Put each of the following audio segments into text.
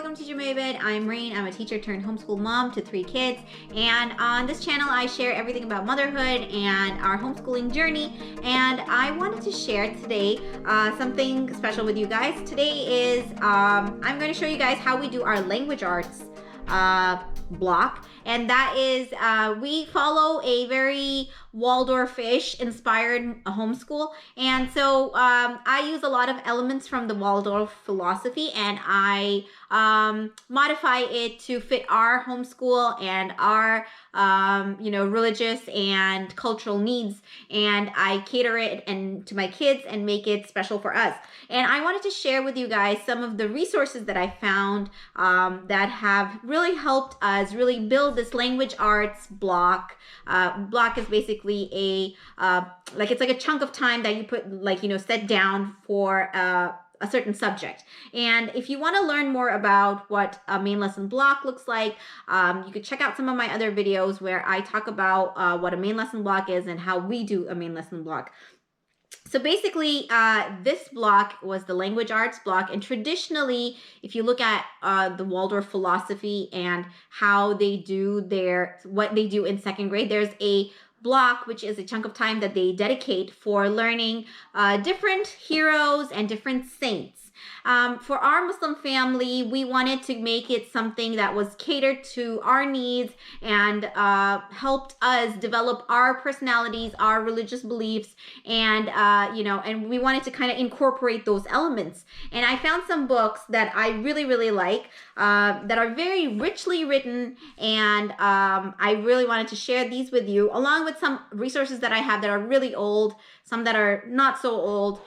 welcome to Teacher Mabid. I'm Rain. I'm a teacher turned homeschool mom to 3 kids. And on this channel, I share everything about motherhood and our homeschooling journey. And I wanted to share today something special with you guys. Today is, I'm going to show you guys how we do our language arts block. And that is, we follow a very Waldorf-ish inspired homeschool. And so I use a lot of elements from the Waldorf philosophy, and I modify it to fit our homeschool and our religious and cultural needs, and I cater it and to my kids and make it special for us. And I wanted to share with you guys some of the resources that I found that have really helped us really build this language arts block. Block is basically it's like a chunk of time that you put set down for a certain subject. And if you want to learn more about what a main lesson block looks like, you could check out some of my other videos where I talk about what a main lesson block is and how we do a main lesson block. So basically, this block was the language arts block. And traditionally, if you look at the Waldorf philosophy and how they do what they do in second grade, there's a block, which is a chunk of time that they dedicate for learning different heroes and different saints. For our Muslim family, we wanted to make it something that was catered to our needs and helped us develop our personalities, our religious beliefs, and and we wanted to kind of incorporate those elements. And I found some books that I really, really like that are very richly written, and I really wanted to share these with you, along with some resources that I have that are really old, some that are not so old.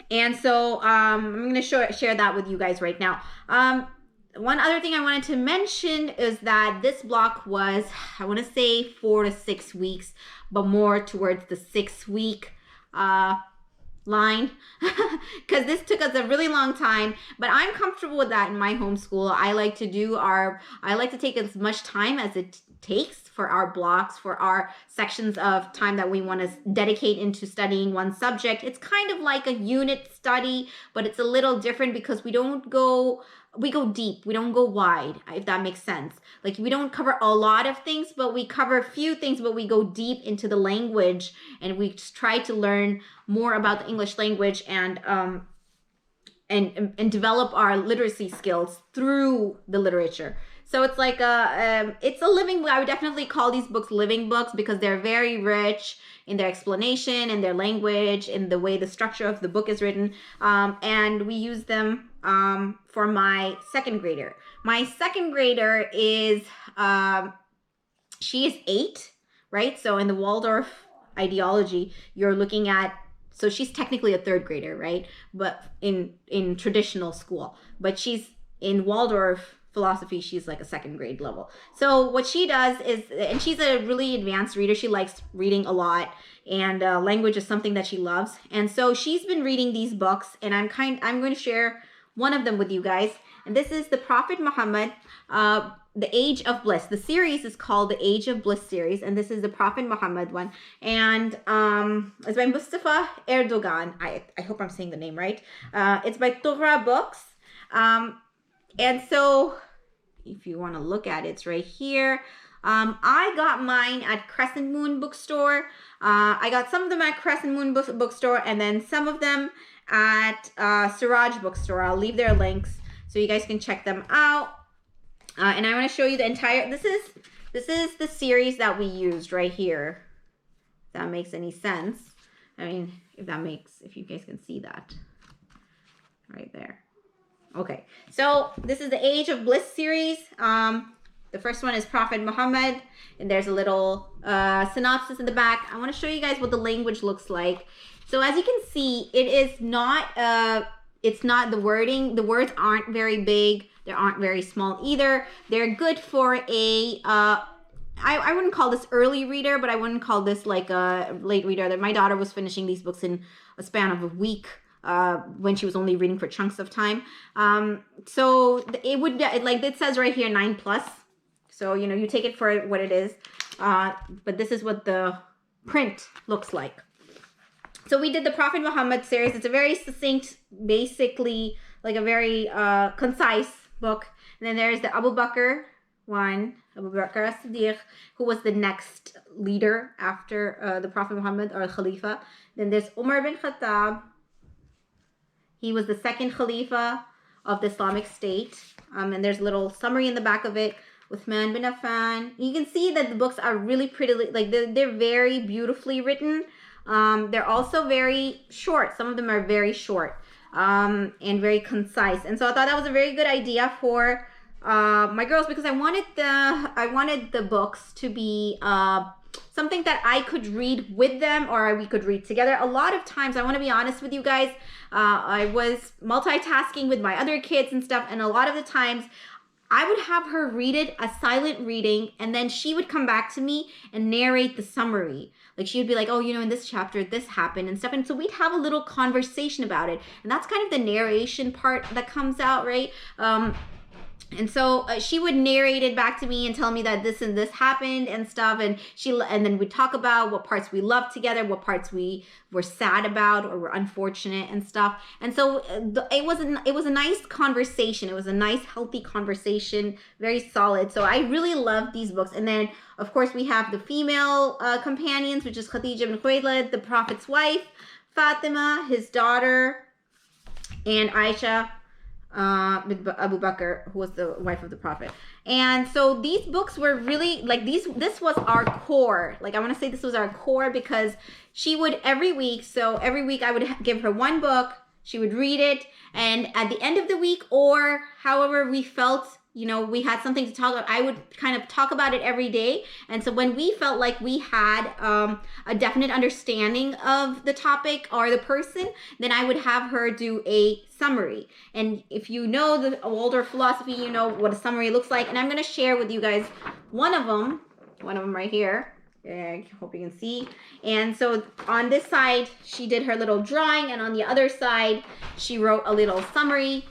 And so I'm going to share that with you guys right now. One other thing I wanted to mention is that this block was, I want to say 4 to 6 weeks, but more towards the 6-week line, because this took us a really long time, but I'm comfortable with that in my homeschool. I like to take as much time as it takes for our blocks, for our sections of time that we want to dedicate into studying one subject. It's kind of like a unit study, but it's a little different because we go deep, we don't go wide, if that makes sense. Like, we don't cover a lot of things, but we cover a few things, but we go deep into the language, and we just try to learn more about the English language and develop our literacy skills through the literature. So it's like it's a living book. I would definitely call these books living books because they're very rich in their explanation, in their language, in the way the structure of the book is written. And we use them for my second grader. My second grader is, she is 8, right? So in the Waldorf ideology, you're looking at, so she's technically a 3rd grader, right? But in traditional school, but she's in Waldorf philosophy, she's like a 2nd grade level. So what she does is, and she's a really advanced reader, she likes reading a lot, and language is something that she loves. And so she's been reading these books, and I'm going to share one of them with you guys. And this is the Prophet Muhammad, The Age of Bliss. The series is called the Age of Bliss series, and this is the Prophet Muhammad one. And it's by Mustafa Erdogan. I hope I'm saying the name right. It's by Torah Books. And so if you want to look at it, it's right here. I got mine at Crescent Moon Bookstore. I got some of them at Crescent Moon Bookstore, and then some of them at Siraj Bookstore. I'll leave their links so you guys can check them out. And I want to show you the entire, this is the series that we used right here. If that makes any sense. I mean, if you guys can see that right there. Okay, so this is the Age of Bliss series. The first one is Prophet Muhammad, and there's a little synopsis in the back. I want to show you guys what the language looks like. So as you can see, it is not, it's not the wording. The words aren't very big. They aren't very small either. They're good for a, I wouldn't call this early reader, but I wouldn't call this like a late reader. My daughter was finishing these books in a span of a week. When she was only reading for chunks of time. So it would, like it says right here, 9+. So, you take it for what it is. But this is what the print looks like. So we did the Prophet Muhammad series. It's a very succinct, basically like a very concise book. And then there's the Abu Bakr one, Abu Bakr as-Siddiq, who was the next leader after the Prophet Muhammad, or Khalifa. Then there's Umar bin Khattab. He was the second Khalifa of the Islamic State. And there's a little summary in the back of it. Uthman bin Affan. You can see that the books are really pretty, like they're very beautifully written. They're also very short. Some of them are very short and very concise. And so I thought that was a very good idea for my girls, because I wanted the books to be something that I could read with them, or we could read together. A lot of times, I want to be honest with you guys, I was multitasking with my other kids and stuff, and a lot of the times I would have her read it a silent reading, and then she would come back to me and narrate the summary. Like, she would be like, oh, in this chapter, this happened and stuff. And so we'd have a little conversation about it. And that's kind of the narration part that comes out, right? And so she would narrate it back to me and tell me that this and this happened and stuff. And then we'd talk about what parts we loved together, what parts we were sad about or were unfortunate and stuff. And so it was a nice conversation. It was a nice, healthy conversation, very solid. So I really love these books. And then, of course, we have the female companions, which is Khadija bin Khuwaylid, the Prophet's wife, Fatima, his daughter, and Aisha, Abu Bakr, who was the wife of the Prophet. And so these books were really like this was our core. Like, I want to say this was our core, because she would every week I would give her one book, she would read it, and at the end of the week, or however we felt, we had something to talk about, I would kind of talk about it every day. And so when we felt like we had a definite understanding of the topic or the person, then I would have her do a summary. And if you know the Waldorf philosophy, you know what a summary looks like. And I'm going to share with you guys one of them right here. I hope you can see. And so on this side, she did her little drawing, and on the other side, she wrote a little summary.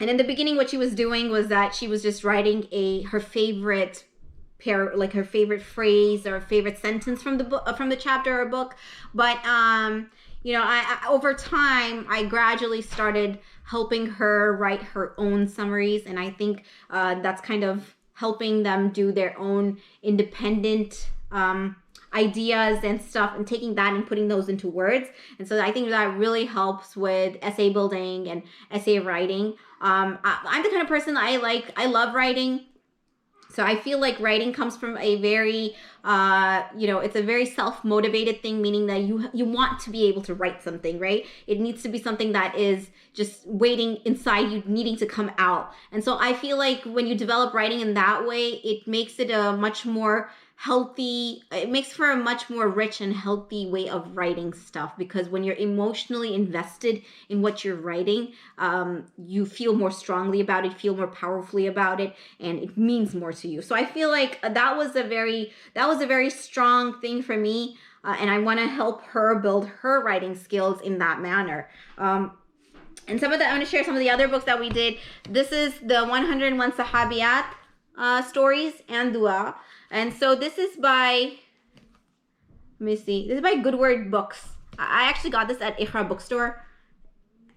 And in the beginning, what she was doing was that she was just writing her favorite her favorite phrase or favorite sentence from the book, from the chapter or book. But I over time, I gradually started helping her write her own summaries, and I think that's kind of helping them do their own independent ideas and stuff, and taking that and putting those into words. And so I think that really helps with essay building and essay writing. I'm the kind of person I love writing. So I feel like writing comes from a very, it's a very self-motivated thing, meaning that you want to be able to write something, right? It needs to be something that is just waiting inside you, needing to come out. And so I feel like when you develop writing in that way, it makes it a much more healthy, it makes for a much more rich and healthy way of writing stuff, because when you're emotionally invested in what you're writing, you feel more strongly about it, feel more powerfully about it, and it means more to you. So I feel like that was a very strong thing for me, and I want to help her build her writing skills in that manner. And I'm going to share some of the other books that we did. This is the 101 Sahabiyat stories and dua. And so this is by, this is by Good Word Books. I actually got this at Iqra Bookstore.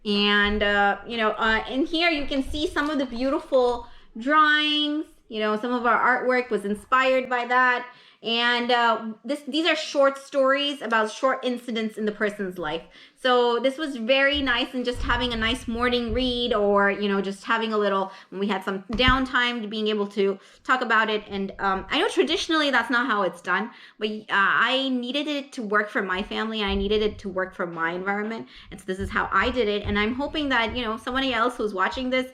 And, in here you can see some of the beautiful drawings. Some of our artwork was inspired by that. And these are short stories about short incidents in the person's life. So this was very nice, and just having a nice morning read, or just having a little, when we had some downtime, to being able to talk about it. And I know traditionally that's not how it's done, but I needed it to work for my family, and I needed it to work for my environment, and so this is how I did it. And I'm hoping that somebody else who's watching this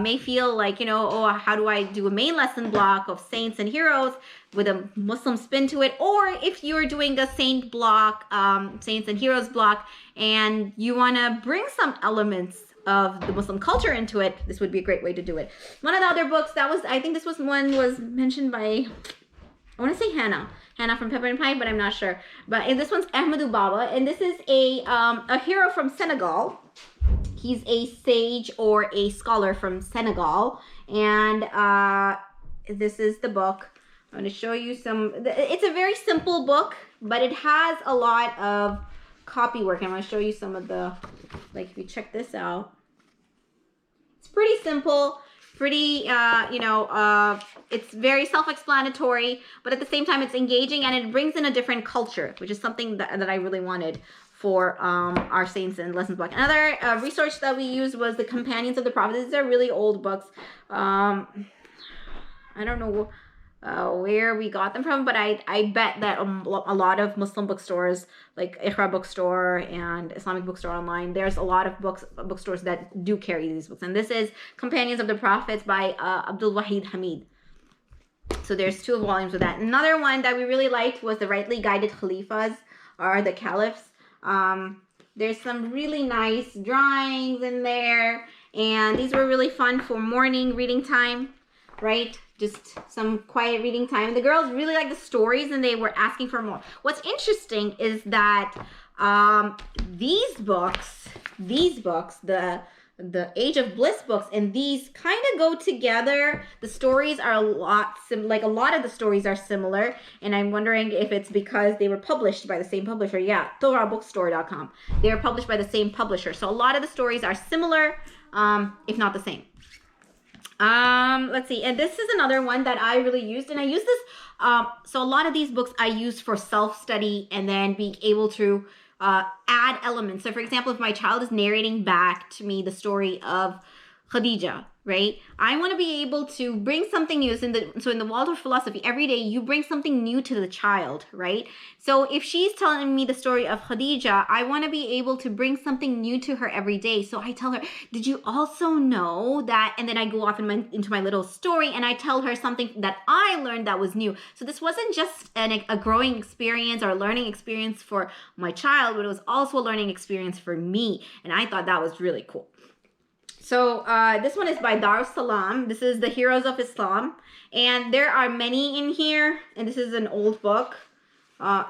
may feel like, oh, how do I do a main lesson block of Saints and Heroes with a Muslim spin to it? Or if you're doing a Saint block, Saints and Heroes block, and you want to bring some elements of the Muslim culture into it, this would be a great way to do it. One of the other books I think this was mentioned by, I want to say Hannah from Pepper and Pie, but I'm not sure. But this one's Ahmadou Baba, and this is a hero from Senegal. He's a sage or a scholar from Senegal, and this is the book. I'm going to show you it's a very simple book, but it has a lot of copy work. I'm going to show you some of the, if you check this out, pretty simple, pretty, it's very self-explanatory, but at the same time, it's engaging and it brings in a different culture, which is something that I really wanted for our Saints and Lessons book. Another resource that we used was the Companions of the Prophet. These are really old books. I don't know where we got them from, but I bet that a lot of Muslim bookstores like Iqra Bookstore and Islamic Bookstore Online, there's a lot of bookstores that do carry these books. And this is Companions of the Prophets by Abdul Wahid Hamid. So there's 2 volumes of that. Another one that we really liked was the Rightly Guided Khalifas, or the Caliphs. There's some really nice drawings in there, and these were really fun for morning reading time, right? Just some quiet reading time. The girls really liked the stories and they were asking for more. What's interesting is that these books, the Age of Bliss books, and these kind of go together. The stories are a lot of the stories are similar, and I'm wondering if it's because they were published by the same publisher. Yeah, TorahBookstore.com. They were published by the same publisher, so a lot of the stories are similar, if not the same. Let's see, and this is another one that I really used, and I use this, so a lot of these books I use for self-study and then being able to add elements. So for example, if my child is narrating back to me the story of Khadija, right? I want to be able to bring something new. So in the Waldorf philosophy, every day you bring something new to the child, right? So if she's telling me the story of Khadija, I want to be able to bring something new to her every day. So I tell her, did you also know that? And then I go off into my little story and I tell her something that I learned that was new. So this wasn't just a growing experience or a learning experience for my child, but it was also a learning experience for me. And I thought that was really cool. So this one is by Darussalam. This is the Heroes of Islam. And there are many in here. And this is an old book.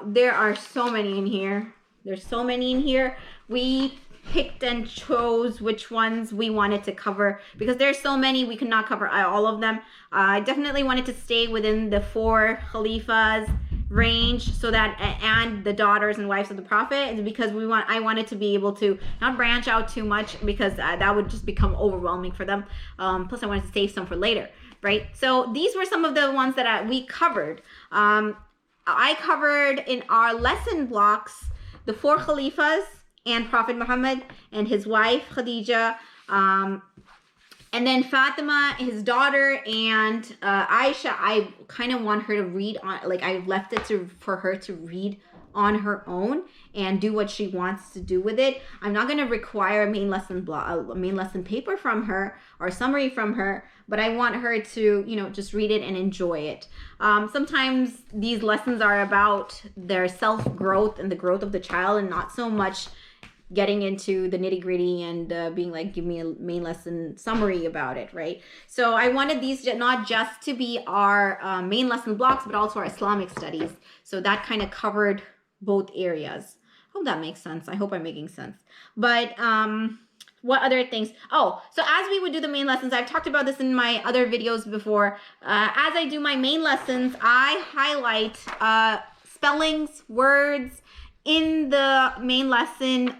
There are so many in here. There's so many in here. We picked and chose which ones we wanted to cover. Because there's so many, we could not cover all of them. I definitely wanted to stay within the 4 Khalifas range, so that, and the daughters and wives of the Prophet, because I wanted to be able to not branch out too much, because that would just become overwhelming for them. Plus I wanted to save some for later, right? So these were some of the ones that we covered. I covered in our lesson blocks the 4 Khalifas and Prophet Muhammad and his wife Khadija, and then Fatima, his daughter, and Aisha, I kind of want her to read on, like I left it for her to read on her own and do what she wants to do with it. I'm not going to require a main lesson paper from her or a summary from her, but I want her to, just read it and enjoy it. Sometimes these lessons are about their self-growth and the growth of the child, and not so much getting into the nitty-gritty and being like, give me a main lesson summary about it, right? So I wanted these not just to be our main lesson blocks, but also our Islamic studies. So that kind of covered both areas. Hope that makes sense. I hope I'm making sense. But what other things? Oh, so as we would do the main lessons, I've talked about this in my other videos before. As I do my main lessons, I highlight spellings, words, in the main lesson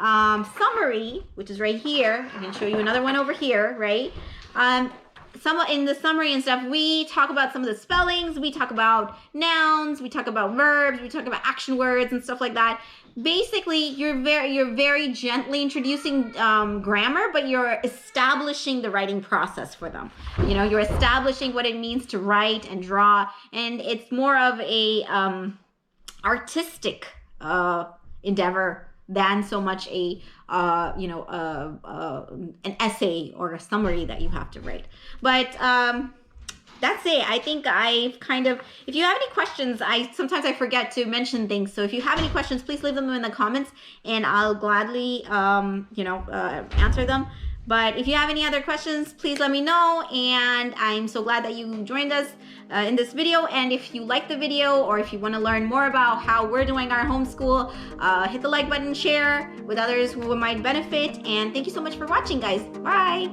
summary, which is right here. I can show you another one over here, right? In the summary and stuff, we talk about some of the spellings, we talk about nouns, we talk about verbs, we talk about action words and stuff like that. Basically, you're very gently introducing grammar, but you're establishing the writing process for them. You're establishing what it means to write and draw, and it's more of a artistic endeavor than so much an essay or a summary that you have to write. But that's it. I think I've if you have any questions, sometimes I forget to mention things. So if you have any questions, please leave them in the comments and I'll gladly, answer them. But if you have any other questions, please let me know. And I'm so glad that you joined us in this video. And if you like the video, or if you want to learn more about how we're doing our homeschool, hit the like button, share with others who might benefit. And thank you so much for watching, guys. Bye.